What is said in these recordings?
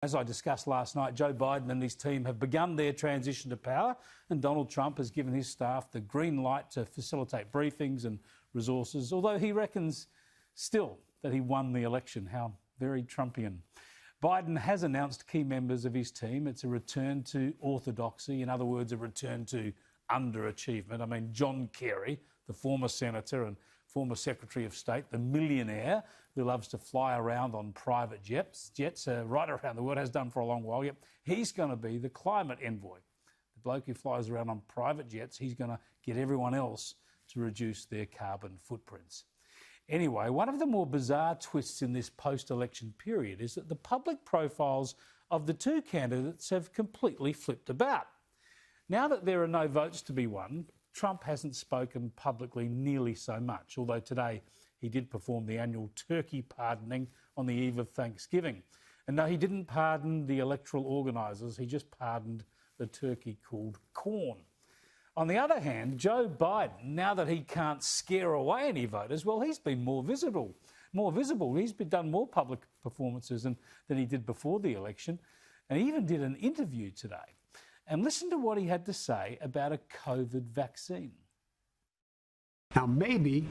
As I discussed last night, Joe Biden and his team have begun their transition to power, and Donald Trump has given his staff the green light to facilitate briefings and resources, although he reckons still that he won the election. How very Trumpian. Biden has announced key members of his team. It's a return to orthodoxy, in other words, a return to underachievement. I mean, John Kerry, the former senator and former Secretary of State, the millionaire who loves to fly around on private jets right around the world, has done for a long while. Yep, he's going to be the climate envoy. The bloke who flies around on private jets, he's going to get everyone else to reduce their carbon footprints. Anyway, one of the more bizarre twists in this post-election period is that the public profiles of the two candidates have completely flipped about. Now that there are no votes to be won, Trump hasn't spoken publicly nearly so much, although today he did perform the annual turkey pardoning on the eve of Thanksgiving. And no, he didn't pardon the electoral organisers, he just pardoned the turkey called corn. On the other hand, Joe Biden, now that he can't scare away any voters, well, he's been more visible. He's done more public performances than he did before the election, and he even did an interview today. And listen to what he had to say about a COVID vaccine. Now, maybe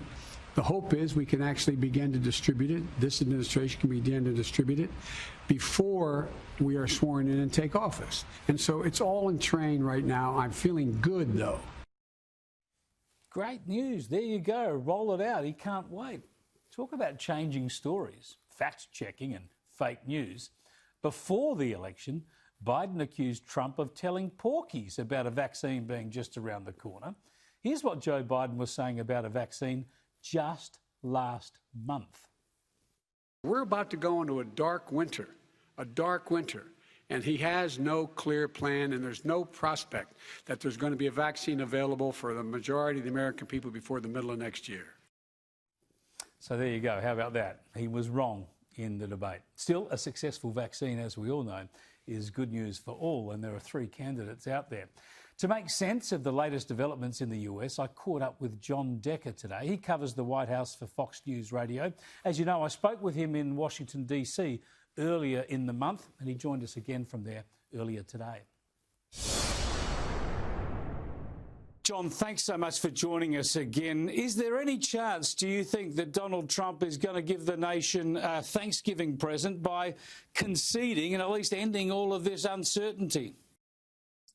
the hope is we can actually begin to distribute it. This administration can begin to distribute it before we are sworn in and take office. And so it's all in train right now. I'm feeling good, though. Great news. There you go. Roll it out. He can't wait. Talk about changing stories, fact-checking and fake news. Before the election, Biden accused Trump of telling porkies about a vaccine being just around the corner. Here's what Joe Biden was saying about a vaccine just last month. We're about to go into a dark winter, and he has no clear plan, and there's no prospect that there's going to be a vaccine available for the majority of the American people before the middle of next year. So there you go. How about that? He was wrong in the debate. Still, a successful vaccine, as we all know, is good news for all, and there are 3 candidates out there. To make sense of the latest developments in the US, I caught up with John Decker today. He covers the White House for Fox News Radio. As you know, I spoke with him in Washington, D.C. earlier in the month, and he joined us again from there earlier today. John, thanks so much for joining us again. Is there any chance, do you think, that Donald Trump is going to give the nation a Thanksgiving present by conceding and at least ending all of this uncertainty?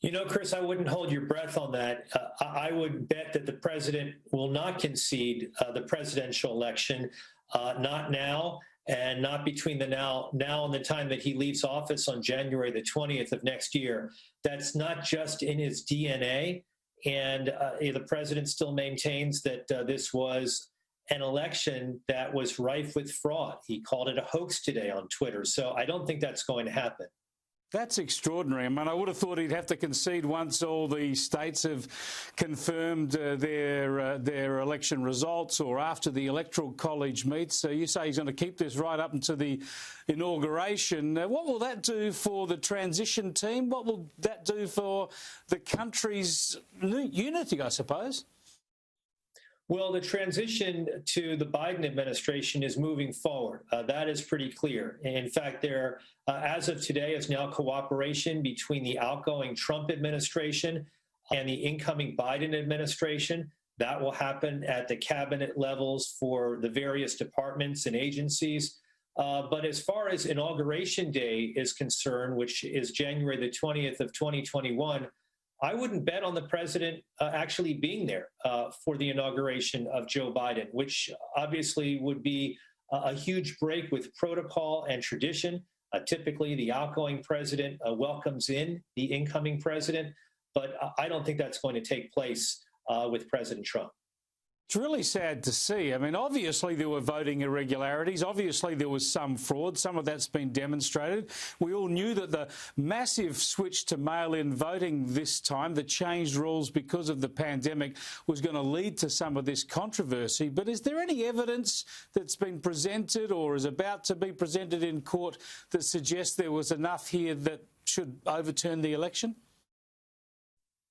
You know, Chris, I wouldn't hold your breath on that. I would bet that the president will not concede the presidential election, not now and not between the now and the time that he leaves office on January the 20th of next year. That's not just in his DNA. And the president still maintains that this was an election that was rife with fraud. He called it a hoax today on Twitter. So I don't think that's going to happen. That's extraordinary. I mean, I would have thought he'd have to concede once all the states have confirmed their election results or after the Electoral College meets. So you say he's going to keep this right up until the inauguration. What will that do for the transition team? What will that do for the country's unity, I suppose? Well, the transition to the Biden administration is moving forward. That is pretty clear. In fact, there, as of today, is now cooperation between the outgoing Trump administration and the incoming Biden administration. That will happen at the cabinet levels for the various departments and agencies. But as far as Inauguration Day is concerned, which is January the 20th of 2021, I wouldn't bet on the president actually being there for the inauguration of Joe Biden, which obviously would be a huge break with protocol and tradition. Typically, the outgoing president welcomes in the incoming president, but I don't think that's going to take place with President Trump. It's really sad to see. I mean, obviously there were voting irregularities. Obviously there was some fraud. Some of that's been demonstrated. We all knew that the massive switch to mail-in voting this time, the changed rules because of the pandemic, was going to lead to some of this controversy. But is there any evidence that's been presented or is about to be presented in court that suggests there was enough here that should overturn the election?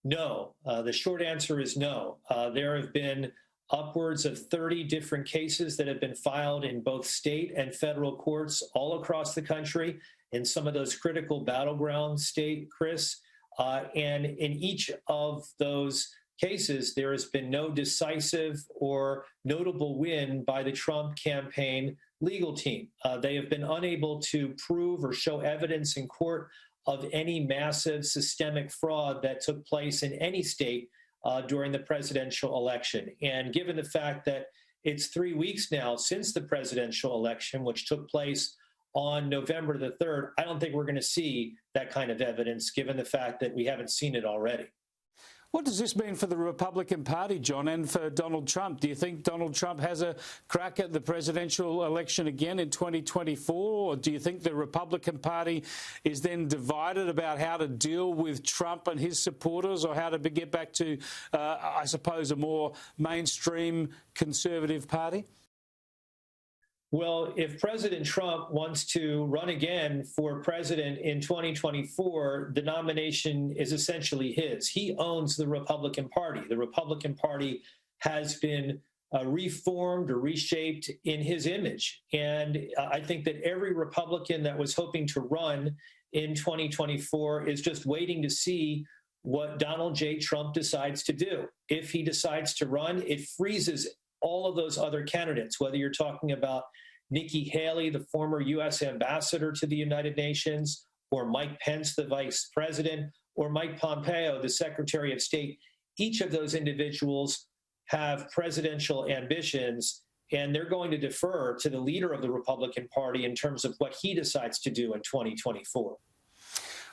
No. The short answer is no. There have been upwards of 30 different cases that have been filed in both state and federal courts all across the country. in some of those critical battleground state, Chris. And in each of those cases, there has been no decisive or notable win by the Trump campaign legal team. They have been unable to prove or show evidence in court of any massive systemic fraud that took place in any state during the presidential election. And given the fact that it's 3 weeks now since the presidential election, which took place on November the 3rd, I don't think we're going to see that kind of evidence, given the fact that we haven't seen it already. What does this mean for the Republican Party, John, and for Donald Trump? Do you think Donald Trump has a crack at the presidential election again in 2024? Or do you think the Republican Party is then divided about how to deal with Trump and his supporters, or how to get back to, I suppose, a more mainstream conservative party? Well, if President Trump wants to run again for president in 2024, the nomination is essentially his. He owns the Republican Party. The Republican Party has been reformed or reshaped in his image. And I think that every Republican that was hoping to run in 2024 is just waiting to see what Donald J. Trump decides to do. If he decides to run, it freezes all of those other candidates, whether you're talking about Nikki Haley, the former U.S. ambassador to the United Nations, or Mike Pence, the vice president, or Mike Pompeo, the secretary of state. Each of those individuals have presidential ambitions, and they're going to defer to the leader of the Republican Party in terms of what he decides to do in 2024.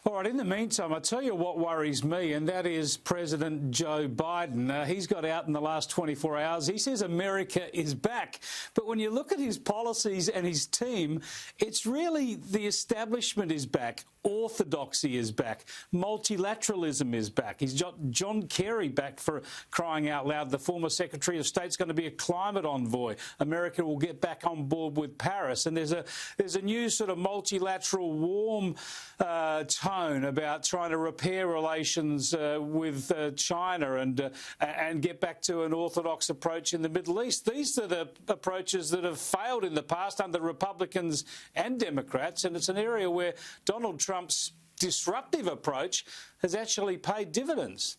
All right, in the meantime, I'll tell you what worries me, and that is President Joe Biden. He's got out in the last 24 hours. He says America is back. But when you look at his policies and his team, it's really the establishment is back. Orthodoxy is back. Multilateralism is back. He's got John Kerry back, for crying out loud. The former Secretary of State's going to be a climate envoy. America will get back on board with Paris. And there's a new sort of multilateral warm tone about trying to repair relations with China and get back to an orthodox approach in the Middle East. These are the approaches that have failed in the past under Republicans and Democrats, and it's an area where Donald Trump's disruptive approach has actually paid dividends.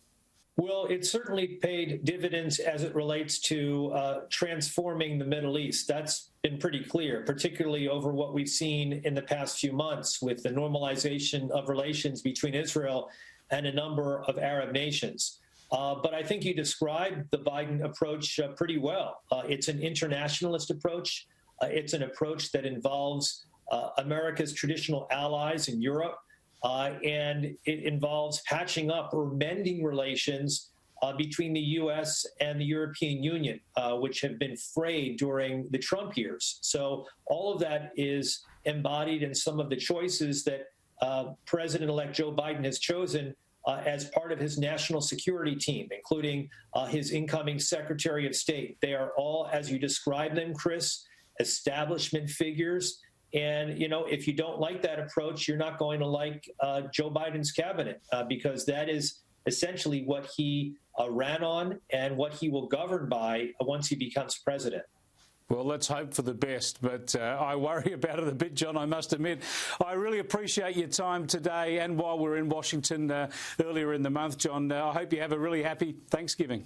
Well, it certainly paid dividends as it relates to transforming the Middle East. That's been pretty clear, particularly over what we've seen in the past few months with the normalization of relations between Israel and a number of Arab nations. But I think you described the Biden approach pretty well. It's an internationalist approach. It's an approach that involves America's traditional allies in Europe. And it involves patching up or mending relations between the U.S. and the European Union, which have been frayed during the Trump years. So all of that is embodied in some of the choices that President-elect Joe Biden has chosen as part of his national security team, including his incoming Secretary of State. They are all, as you described them, Chris, establishment figures. And, you know, if you don't like that approach, you're not going to like Joe Biden's cabinet, because that is essentially what he ran on and what he will govern by once he becomes president. Well, let's hope for the best, but I worry about it a bit, John, I must admit. I really appreciate your time today, and while we're in Washington earlier in the month, John, I hope you have a really happy Thanksgiving.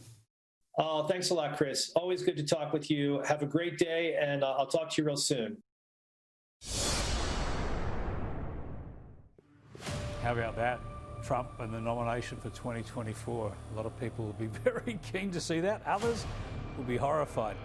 Thanks a lot, Chris. Always good to talk with you. Have a great day, and I'll talk to you real soon. How about that? Trump and the nomination for 2024. A lot of people will be very keen to see that. Others will be horrified.